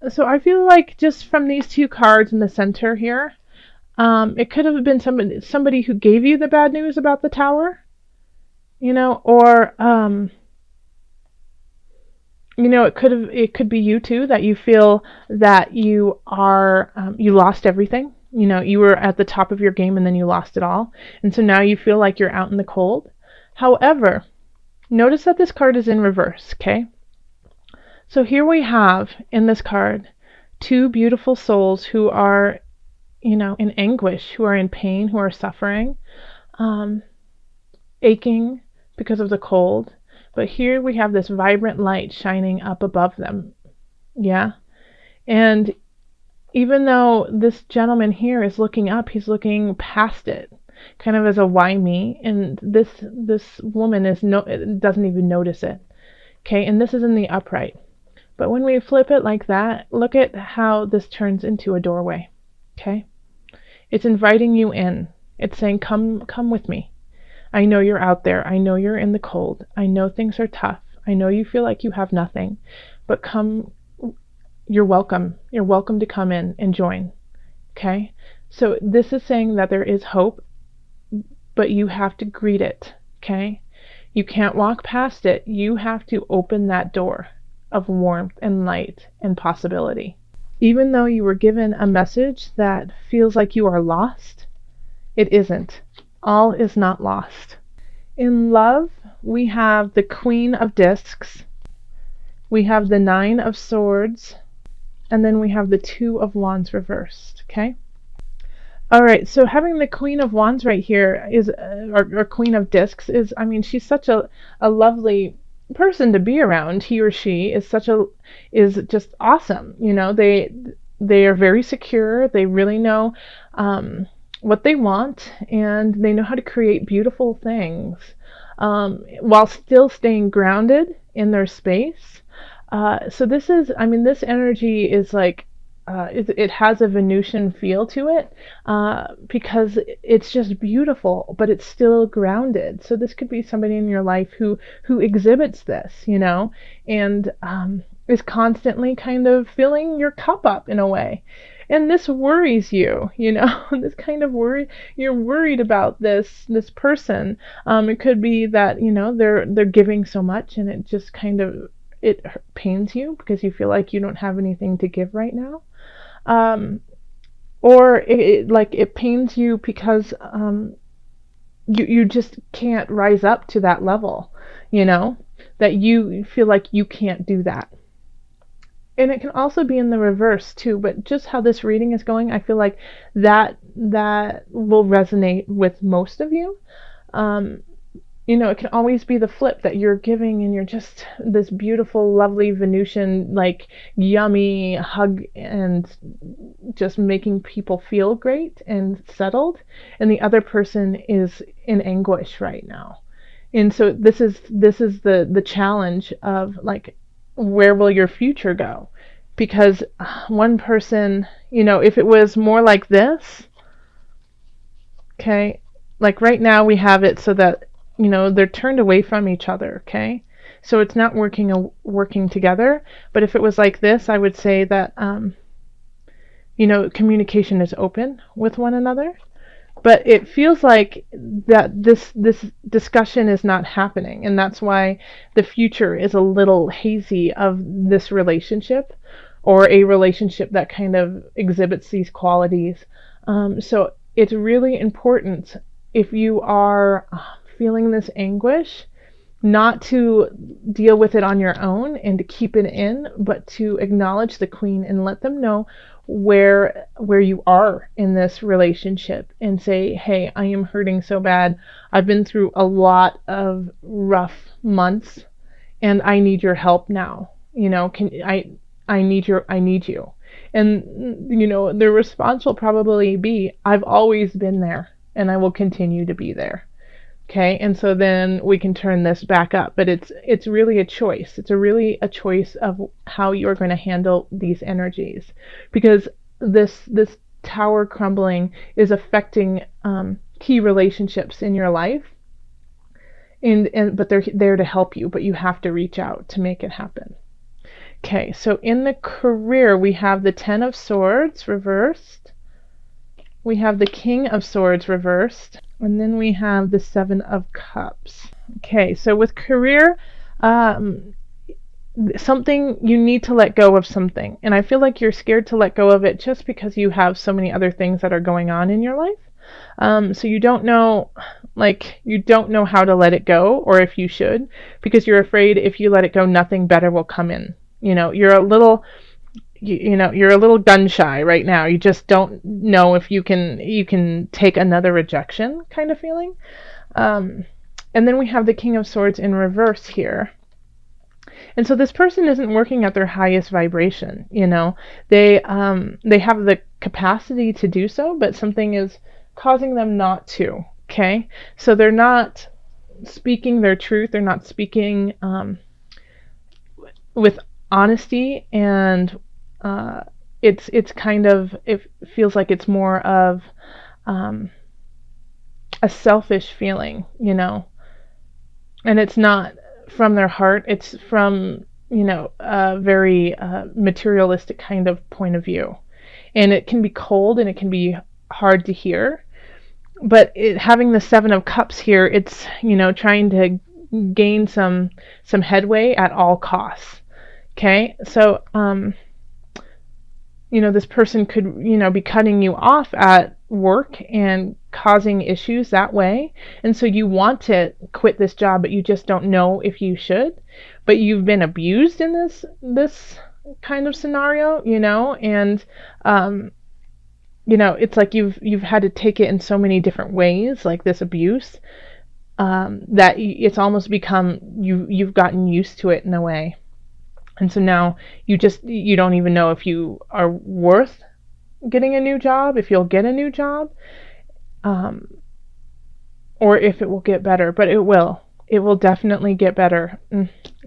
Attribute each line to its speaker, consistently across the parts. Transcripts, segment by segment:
Speaker 1: So I feel like just from these two cards in the center here, it could have been somebody who gave you the bad news about the tower, or it could be you too, that you feel that you lost everything. You were at the top of your game and then you lost it all, and so now you feel like you're out in the cold. However, notice that this card is in reverse. Okay, so here we have in this card two beautiful souls who are, in anguish, who are in pain, who are suffering, um, aching because of the cold. But here we have this vibrant light shining up above them. Yeah. And even though this gentleman here is looking up, he's looking past it, kind of as a why me. And this woman doesn't even notice it. Okay. And this is in the upright. But when we flip it like that, look at how this turns into a doorway. Okay. It's inviting you in. It's saying, come with me. I know you're out there. I know you're in the cold. I know things are tough. I know you feel like you have nothing, but come, you're welcome. You're welcome to come in and join. Okay? So this is saying that there is hope, but you have to greet it. Okay? You can't walk past it. You have to open that door of warmth and light and possibility. Even though you were given a message that feels like you are lost, it isn't. All is not lost. In love, we have the Queen of Discs, we have the Nine of Swords, and then we have the Two of Wands reversed. Okay? All right, so having the Queen of Wands right here is, or Queen of Discs is, I mean, she's such a lovely person to be around. He or she is just awesome. They are very secure. They really know what they want, and they know how to create beautiful things while still staying grounded in their space. So this energy is like, it has a Venusian feel to it, because it's just beautiful, but it's still grounded. So this could be somebody in your life who exhibits this, and is constantly kind of filling your cup up in a way. And this worries you, this kind of worry. You're worried about this person. It could be that they're giving so much, and it just kind of it pains you because you feel like you don't have anything to give right now. Um, or it pains you because you just can't rise up to that level, that you feel like you can't do that. And it can also be in the reverse too, but just how this reading is going, I feel like that will resonate with most of you. Um, it can always be the flip, that you're giving and you're just this beautiful, lovely Venusian, like yummy hug and just making people feel great and settled. And the other person is in anguish right now. And so this is the challenge of, like, where will your future go? Because one person, if it was more like this, okay, like right now we have it so that, they're turned away from each other, okay? So it's not working together. But if it was like this, I would say that, communication is open with one another. But it feels like that this discussion is not happening, and that's why the future is a little hazy of this relationship, or a relationship that kind of exhibits these qualities. So it's really important, if you are feeling this anguish, not to deal with it on your own and to keep it in, but to acknowledge the Queen and let them know where you are in this relationship, and say, hey, I am hurting so bad. I've been through a lot of rough months, and I need your help now. I need you. And the response will probably be, I've always been there, and I will continue to be there. Okay, and so then we can turn this back up, but it's really a choice. It's really a choice of how you're going to handle these energies, because this tower crumbling is affecting key relationships in your life, and but they're there to help you, but you have to reach out to make it happen. Okay, so in the career, we have the Ten of Swords reversed. We have the King of Swords reversed. And then we have the Seven of Cups. Okay, so with career, something, you need to let go of something. And I feel like you're scared to let go of it just because you have so many other things that are going on in your life. So you don't know, you don't know how to let it go, or if you should, because you're afraid if you let it go, nothing better will come in. You're a little, you're a little gun shy right now. You just don't know if you can take another rejection kind of feeling. And then we have the King of Swords in reverse here. And so this person isn't working at their highest vibration. They have the capacity to do so, but something is causing them not to. Okay, so they're not speaking their truth. They're not speaking with honesty, and it's kind of, it feels like it's more of a selfish feeling, and it's not from their heart. It's from a very materialistic kind of point of view, and it can be cold and it can be hard to hear. But having the Seven of Cups here, it's trying to gain some headway at all costs. Okay, so this person could be cutting you off at work and causing issues that way, and so you want to quit this job, but you just don't know if you should. But you've been abused in this kind of scenario, and it's like you've had to take it in so many different ways, like this abuse, that it's almost become, you've gotten used to it in a way. And so now you don't even know if you are worth getting a new job, if you'll get a new job, or if it will get better. But it will definitely get better.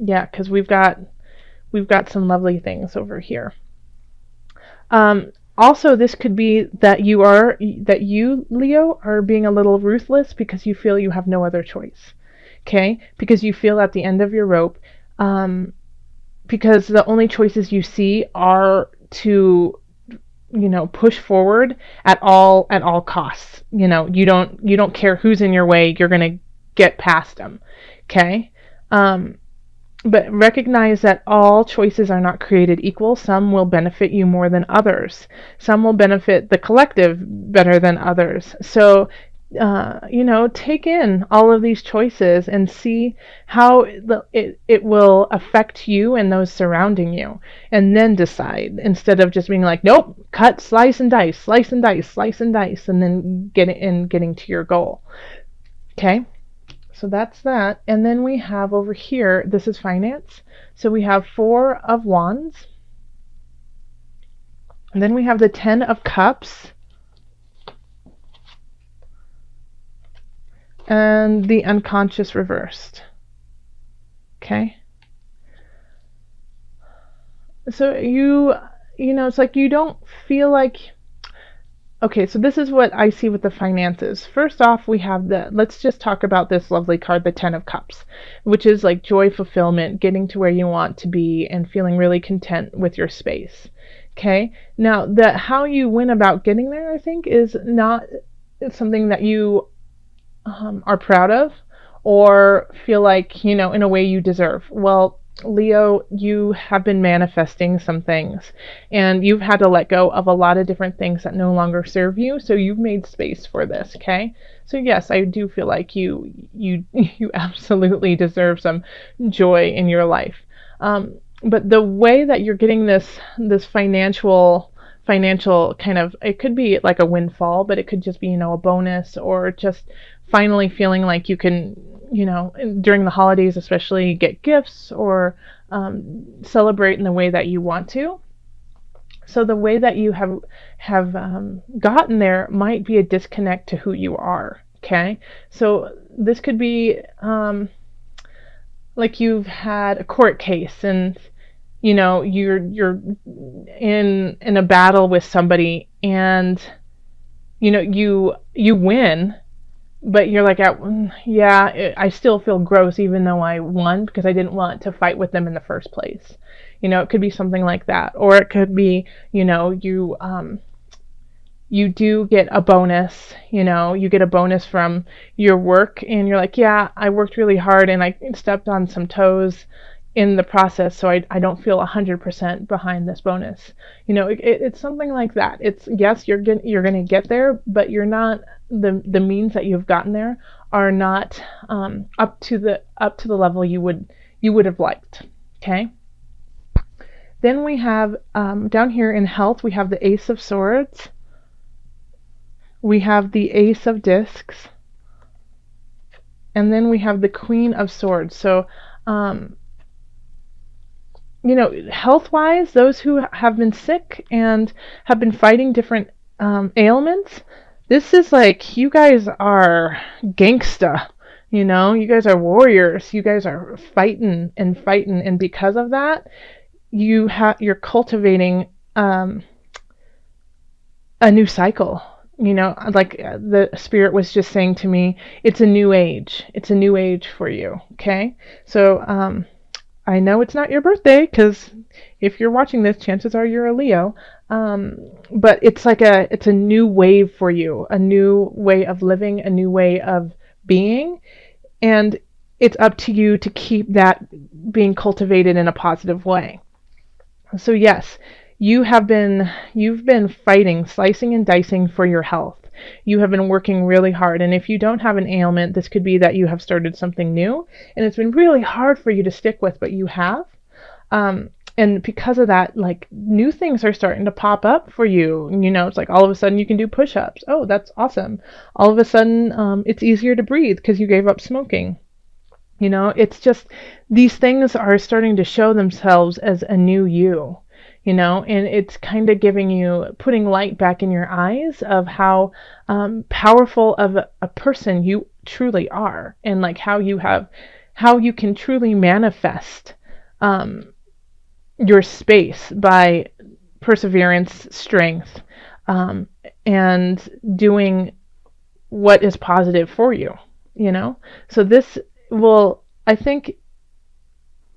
Speaker 1: Yeah, because we've got some lovely things over here. Also, this could be that you, Leo, are being a little ruthless because you feel you have no other choice. Okay? Because you feel at the end of your rope, because the only choices you see are to push forward at all costs. You don't care who's in your way. You're going to get past them. Okay? But recognize that all choices are not created equal. Some will benefit you more than others. Some will benefit the collective better than others. So, take in all of these choices and see how it will affect you and those surrounding you. And then decide, instead of just being like, nope, cut, slice and dice, slice and dice, slice and dice, and then getting to your goal. Okay? So that's that. And then we have over here, this is finance. So we have Four of Wands. And then we have the Ten of Cups. And the Unconscious reversed. Okay? So it's like you don't feel like... Okay, so this is what I see with the finances. First off, we have let's just talk about this lovely card, the Ten of Cups, which is like joy, fulfillment, getting to where you want to be and feeling really content with your space. Okay, now how you went about getting there, I think, is not something that you are proud of or feel like, in a way you deserve. Well, Leo, you have been manifesting some things, and you've had to let go of a lot of different things that no longer serve you, so you've made space for this. Okay, so yes, I do feel like you absolutely deserve some joy in your life, but the way that you're getting this financial kind of, it could be like a windfall, but it could just be a bonus, or just finally feeling like you can during the holidays especially, get gifts or celebrate in the way that you want to. So the way that you have gotten there might be a disconnect to who you are. Okay, so this could be like you've had a court case, and you're in a battle with somebody, and you win. But you're like, I still feel gross even though I won, because I didn't want to fight with them in the first place. It could be something like that. Or it could be, you do get a bonus, you get a bonus from your work and you're like, yeah, I worked really hard and I stepped on some toes in the process, so I don't feel 100% behind this bonus. It's something like that. It's, yes, you're gonna get there, but you're not, the means that you've gotten there are not up to the level you would have liked. Okay. Then we have down here in health, we have the Ace of Swords. We have the Ace of Discs, and then we have the Queen of Swords. So, health-wise, those who have been sick and have been fighting different ailments, this is like, you guys are gangsta. You guys are warriors. You guys are fighting, and because of that, you're cultivating a new cycle. Like the spirit was just saying to me, it's a new age. It's a new age for you. Okay. So, I know it's not your birthday, because if you're watching this, chances are you're a Leo. But it's like it's a new wave for you, a new way of living, a new way of being. And it's up to you to keep that being cultivated in a positive way. So yes, you've been fighting, slicing and dicing for your health. You have been working really hard. And if you don't have an ailment, this could be that you have started something new and it's been really hard for you to stick with, but you have. And because of that, like, new things are starting to pop up for you. It's like all of a sudden you can do push-ups. Oh, that's awesome. All of a sudden, it's easier to breathe because you gave up smoking. It's just, these things are starting to show themselves as a new you. And it's kind of putting light back in your eyes of how powerful of a person you truly are, and like how you can truly manifest your space by perseverance, strength, and doing what is positive for you. So I think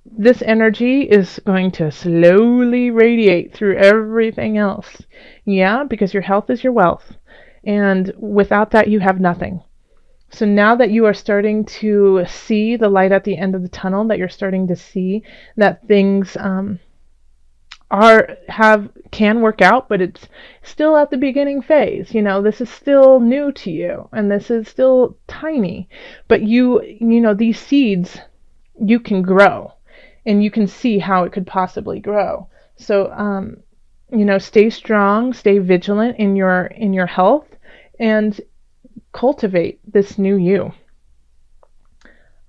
Speaker 1: this energy is going to slowly radiate through everything else. Yeah, because your health is your wealth. And without that, you have nothing. So now that you are starting to see the light at the end of the tunnel, that you're starting to see that things can work out, but it's still at the beginning phase. This is still new to you, and this is still tiny. But these seeds, you can grow. And you can see how it could possibly grow. So, stay strong, stay vigilant in your health, and cultivate this new you.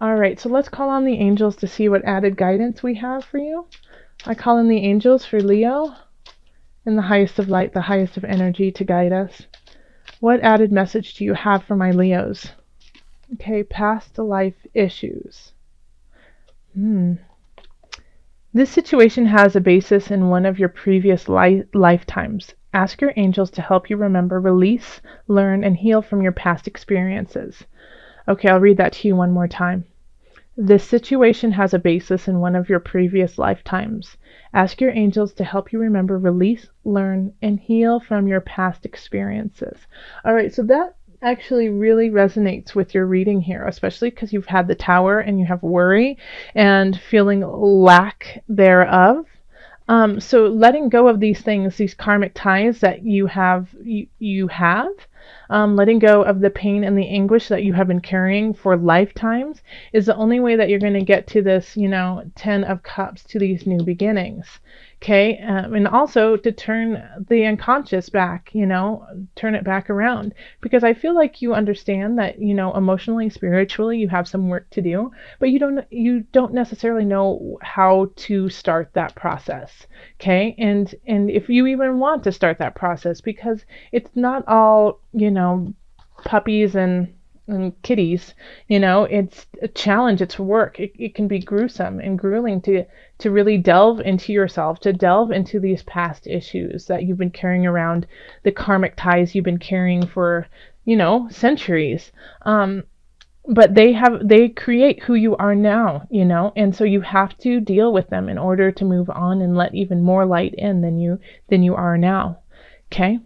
Speaker 1: All right, so let's call on the angels to see what added guidance we have for you. I call in the angels for Leo, in the highest of light, the highest of energy, to guide us. What added message do you have for my Leos? Okay, past life issues. This situation has a basis in one of your previous lifetimes. Ask your angels to help you remember, release, learn, and heal from your past experiences. Okay, I'll read that to you one more time. This situation has a basis in one of your previous lifetimes. Ask your angels to help you remember, release, learn, and heal from your past experiences. All right, so that actually really resonates with your reading here, especially because you've had the Tower and you have worry and feeling lack thereof. So letting go of these things, these karmic ties that you have, letting go of the pain and the anguish that you have been carrying for lifetimes is the only way that you're going to get to this, 10 of Cups, to these new beginnings. Okay, and also to turn the unconscious back, turn it back around, because I feel like you understand that, emotionally, spiritually, you have some work to do, but you don't necessarily know how to start that process. Okay, and if you even want to start that process, because it's not all, puppies and kitties, it's a challenge, it's work. It can be gruesome and grueling to really delve into yourself, to delve into these past issues that you've been carrying around, the karmic ties you've been carrying for, centuries. but they create who you are now, and so you have to deal with them in order to move on and let even more light in than you are now. Okay?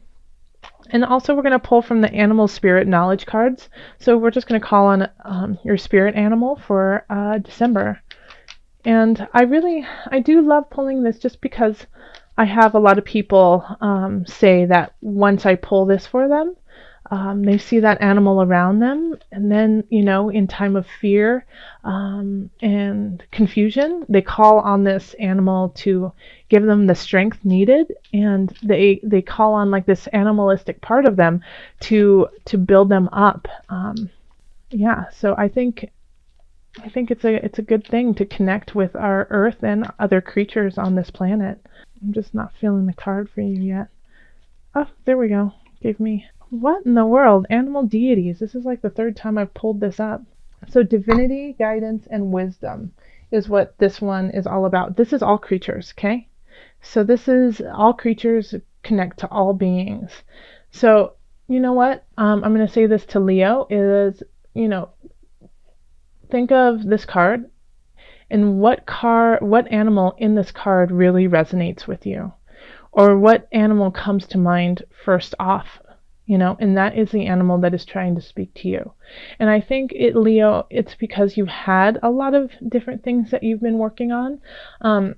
Speaker 1: And also we're going to pull from the animal spirit knowledge cards. So we're just going to call on your spirit animal for December. And I do love pulling this just because I have a lot of people say that once I pull this for them, they see that animal around them, and then, in time of fear and confusion, they call on this animal to give them the strength needed, and they call on like this animalistic part of them to build them up. Yeah, so I think it's a good thing to connect with our earth and other creatures on this planet. I'm just not feeling the card for you yet. Oh, there we go. Gave me, what in the world? Animal deities. This is like the third time I've pulled this up. So divinity, guidance, and wisdom is what this one is all about. This is all creatures, okay? So this is all creatures connect to all beings. So you know what? I'm going to say this to Leo is, think of this card and what animal in this card really resonates with you, or what animal comes to mind first off, and that is the animal that is trying to speak to you. And I think Leo, it's because you've had a lot of different things that you've been working on.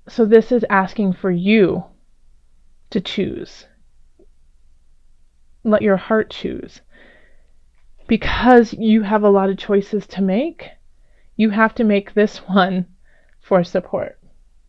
Speaker 1: So this is asking for you to choose. Let your heart choose. Because you have a lot of choices to make, you have to make this one for support.